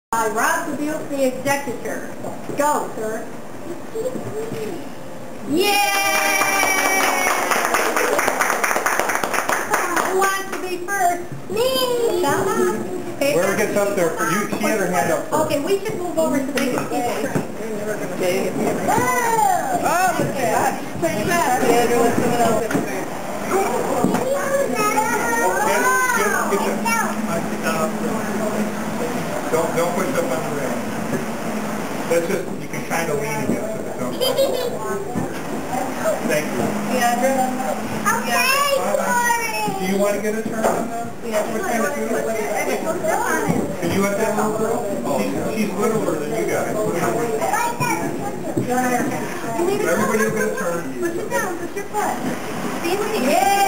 By Rob Dubuque, the executor. Go, sir. Yay! Who wants to be first? Me! Come on. Okay. Whoever gets up there, she had her hand up first. Okay, we should move over to the table. Okay. Oh, look at that. Take that. Yeah, go let someone else in there. Don't push up on the rail. That's just, you can kind of lean against it. Thank you. Do you want to get a turn on that? What kind of food? Can you let that little girl? She's littler than you guys. Everybody will get a turn. Push it down, push your foot. See what he... Yay!